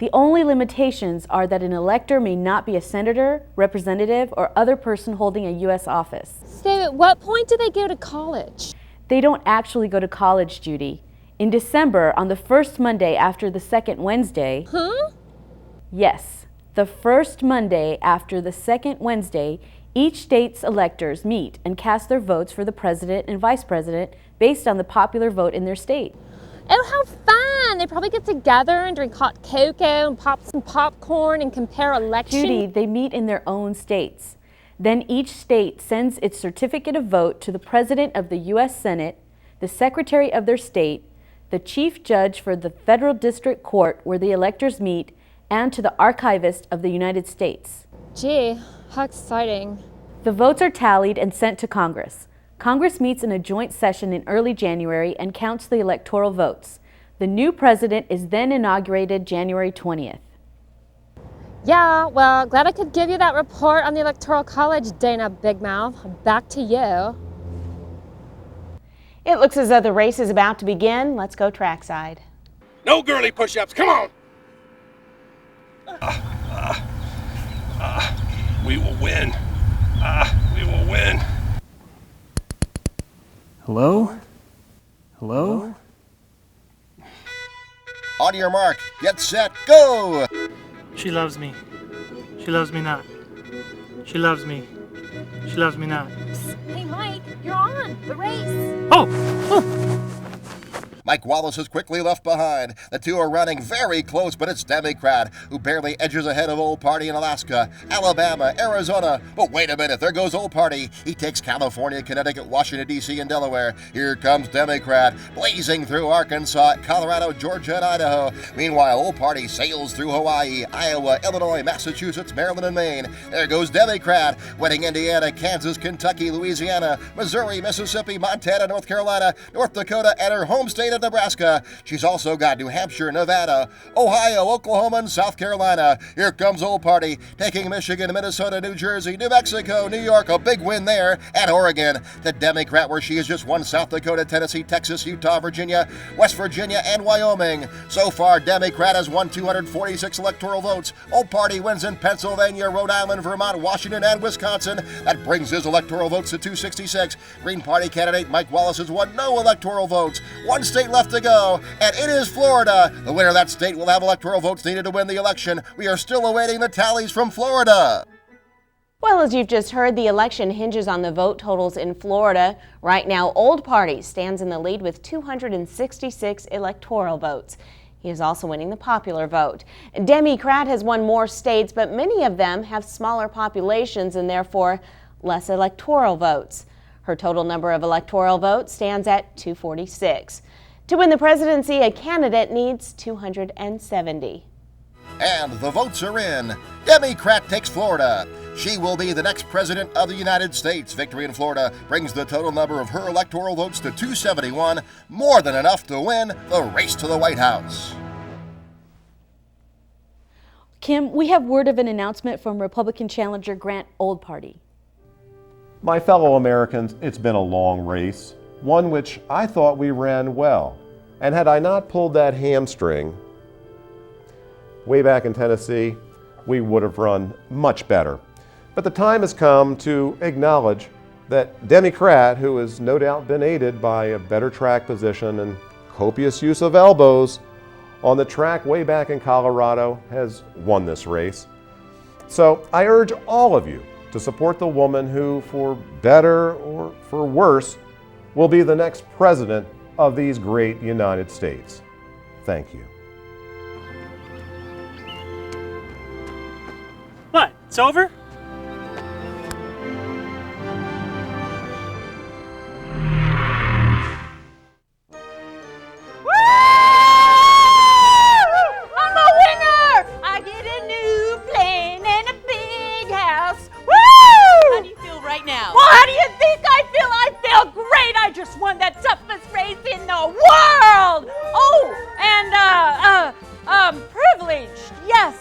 The only limitations are that an elector may not be a senator, representative, or other person holding a U.S. office. So at what point do they go to college? They don't actually go to college, Judy. In December, on the first Monday after the second Wednesday... Huh? Yes, the first Monday after the second Wednesday, each state's electors meet and cast their votes for the president and vice president based on the popular vote in their state. Oh, how fun! They probably get together and drink hot cocoa and pop some popcorn and compare elections. Judy, they meet in their own states. Then each state sends its certificate of vote to the president of the U.S. Senate, the secretary of their state, the chief judge for the federal district court where the electors meet, and to the archivist of the United States. Gee, how exciting. The votes are tallied and sent to Congress. Congress meets in a joint session in early January and counts the electoral votes. The new president is then inaugurated January 20th. Yeah, well, glad I could give you that report on the Electoral College, Dana Big Mouth. Back to you. It looks as though the race is about to begin. Let's go trackside. No girly push-ups, come on! We will win. We will win. Hello? Hello? On your mark, get set, go! She loves me. She loves me not. She loves me. She loves me not. Hey, Mike, you're on the race. Oh! Mike Wallace is quickly left behind. The two are running very close, but it's Democrat who barely edges ahead of Old Party in Alaska, Alabama, Arizona. But wait a minute, there goes Old Party. He takes California, Connecticut, Washington, D.C., and Delaware. Here comes Democrat, blazing through Arkansas, Colorado, Georgia, and Idaho. Meanwhile, Old Party sails through Hawaii, Iowa, Illinois, Massachusetts, Maryland, and Maine. There goes Democrat, winning Indiana, Kansas, Kentucky, Louisiana, Missouri, Mississippi, Montana, North Carolina, North Dakota, and her home state of Nebraska. She's also got New Hampshire, Nevada, Ohio, Oklahoma, and South Carolina. Here comes Old Party, taking Michigan, Minnesota, New Jersey, New Mexico, New York, a big win there, and Oregon. The Democrat, where she has just won South Dakota, Tennessee, Texas, Utah, Virginia, West Virginia, and Wyoming. So far, Democrat has won 246 electoral votes. Old Party wins in Pennsylvania, Rhode Island, Vermont, Washington, and Wisconsin. That brings his electoral votes to 266. Green Party candidate Mike Wallace has won no electoral votes. One state left to go, and it is Florida. The winner of that state will have electoral votes needed to win the election. We are still awaiting the tallies from Florida. Well, as you've just heard, the election hinges on the vote totals in Florida. Right now, Old Party stands in the lead with 266 electoral votes. He is also winning the popular vote. Democrat has won more states, but many of them have smaller populations and therefore less electoral votes. Her total number of electoral votes stands at 246. To win the presidency, a candidate needs 270. And the votes are in. Democrat takes Florida. She will be the next president of the United States. Victory in Florida brings the total number of her electoral votes to 271, more than enough to win the race to the White House. Kim, we have word of an announcement from Republican challenger Grant Old Party. My fellow Americans, it's been a long race, one which I thought we ran well. And had I not pulled that hamstring way back in Tennessee, we would have run much better. But the time has come to acknowledge that Democrat, who has no doubt been aided by a better track position and copious use of elbows on the track way back in Colorado, has won this race. So I urge all of you to support the woman who, for better or for worse, will be the next president of these great United States. Thank you. What? It's over? Privileged, yes,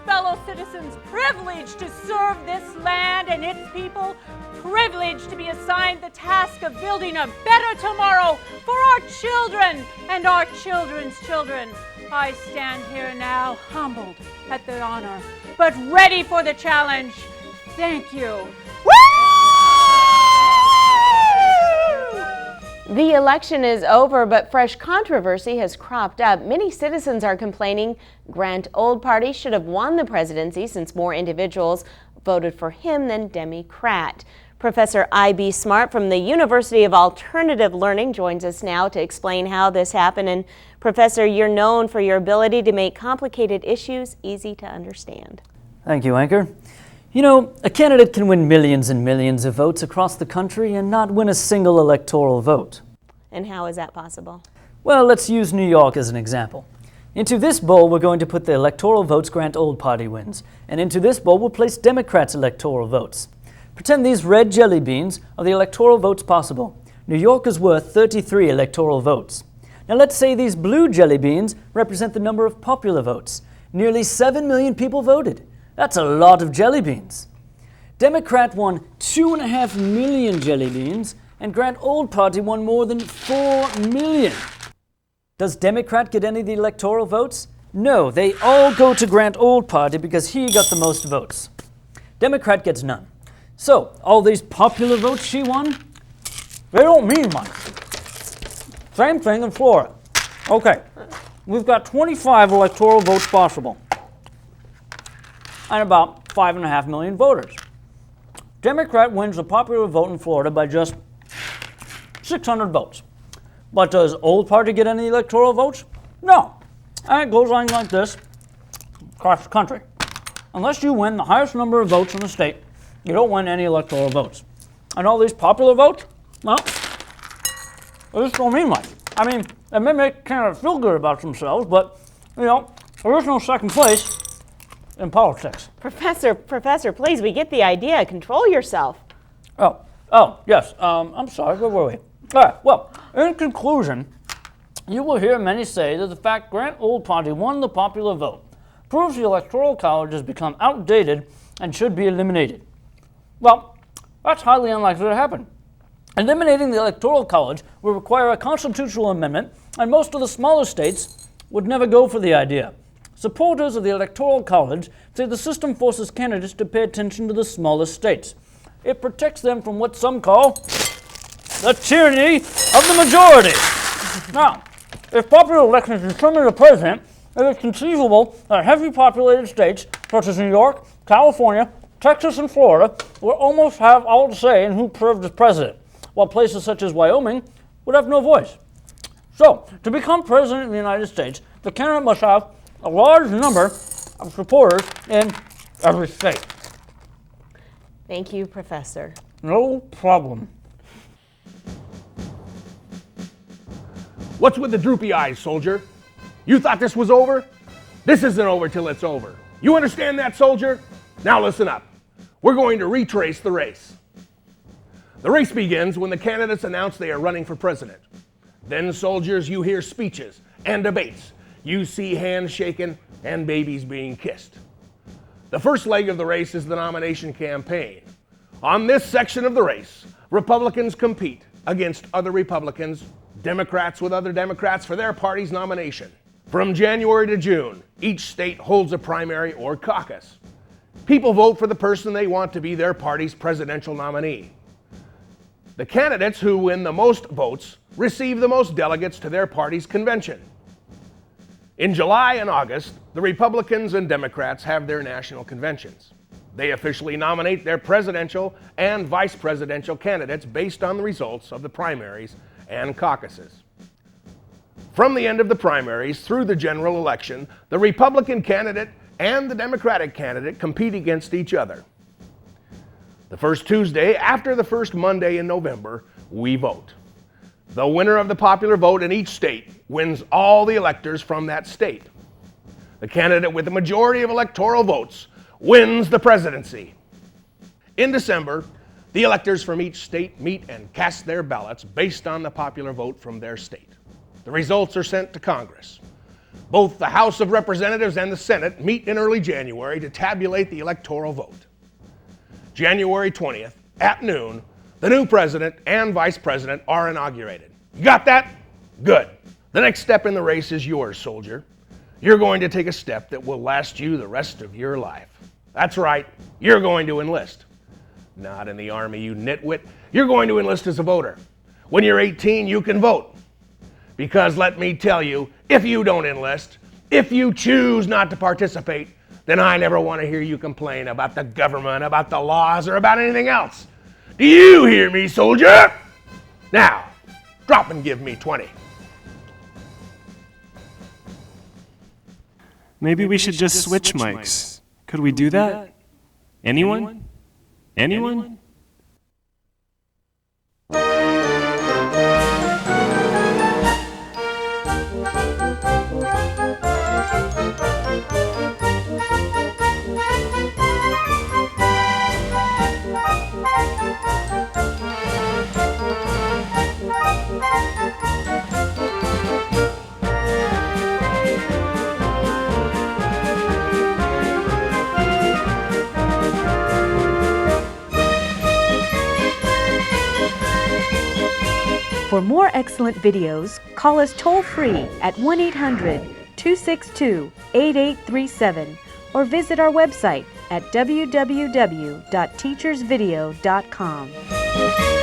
fellow citizens, privileged to serve this land and its people, privileged to be assigned the task of building a better tomorrow for our children and our children's children. I stand here now, humbled at the honor, but ready for the challenge. Thank you. The election is over, but fresh controversy has cropped up. Many citizens are complaining Grant Old Party should have won the presidency since more individuals voted for him than Democrat. Professor I.B. Smart from the University of Alternative Learning joins us now to explain how this happened. And Professor, you're known for your ability to make complicated issues easy to understand. Thank you, Anchor. You know, a candidate can win millions and millions of votes across the country and not win a single electoral vote. And how is that possible? Well, let's use New York as an example. Into this bowl, we're going to put the electoral votes Grant Old Party wins. And into this bowl, we'll place Democrats' electoral votes. Pretend these red jelly beans are the electoral votes possible. New York is worth 33 electoral votes. Now let's say these blue jelly beans represent the number of popular votes. Nearly 7 million people voted. That's a lot of jelly beans. Democrat won 2.5 million jelly beans, and Grant Old Party won more than 4 million. Does Democrat get any of the electoral votes? No, they all go to Grant Old Party because he got the most votes. Democrat gets none. So, all these popular votes she won, they don't mean much. Same thing in Florida. Okay, we've got 25 electoral votes possible and about 5.5 million voters. Democrat wins the popular vote in Florida by just 600 votes. But does Old Party get any electoral votes? No. And it goes on like this across the country. Unless you win the highest number of votes in the state, you don't win any electoral votes. And all these popular votes, well, they just don't mean much. I mean, it may make candidates feel good about themselves, but, you know, there is no second place in politics. Professor, please, we get the idea. Control yourself. Oh, yes. I'm sorry, where were we? All right, well, in conclusion, you will hear many say that the fact Grant Old Party won the popular vote proves the Electoral College has become outdated and should be eliminated. Well, that's highly unlikely to happen. Eliminating the Electoral College would require a constitutional amendment, and most of the smaller states would never go for the idea. Supporters of the Electoral College say the system forces candidates to pay attention to the smallest states. It protects them from what some call the tyranny of the majority. Now, if popular elections determine the president, it is conceivable that heavily populated states such as New York, California, Texas, and Florida will almost have all to say in who serves as president, while places such as Wyoming would have no voice. So, to become president of the United States, the candidate must have a large number of supporters in every state. Thank you, Professor. No problem. What's with the droopy eyes, soldier? You thought this was over? This isn't over till it's over. You understand that, soldier? Now listen up. We're going to retrace the race. The race begins when the candidates announce they are running for president. Then, soldiers, you hear speeches and debates. You see hands shaken and babies being kissed. The first leg of the race is the nomination campaign. On this section of the race, Republicans compete against other Republicans, Democrats with other Democrats for their party's nomination. From January to June, each state holds a primary or caucus. People vote for the person they want to be their party's presidential nominee. The candidates who win the most votes receive the most delegates to their party's convention. In July and August, the Republicans and Democrats have their national conventions. They officially nominate their presidential and vice presidential candidates based on the results of the primaries and caucuses. From the end of the primaries through the general election, the Republican candidate and the Democratic candidate compete against each other. The first Tuesday after the first Monday in November, we vote. The winner of the popular vote in each state wins all the electors from that state. The candidate with the majority of electoral votes wins the presidency. In December, the electors from each state meet and cast their ballots based on the popular vote from their state. The results are sent to Congress. Both the House of Representatives and the Senate meet in early January to tabulate the electoral vote. January 20th, at noon, the new president and vice president are inaugurated. You got that? Good. The next step in the race is yours, soldier. you're going to take a step that will last you the rest of your life. That's right, you're going to enlist. Not in the Army, you nitwit. You're going to enlist as a voter. When you're 18, you can vote. Because let me tell you, if you don't enlist, if you choose not to participate, then I never want to hear you complain about the government, about the laws, or about anything else. Do you hear me, soldier? Now, drop and give me 20. Maybe we should just switch mics. Could we do that? Anyone? Anyone? For more excellent videos, call us toll-free at 1-800-262-8837 or visit our website at www.teachersvideo.com.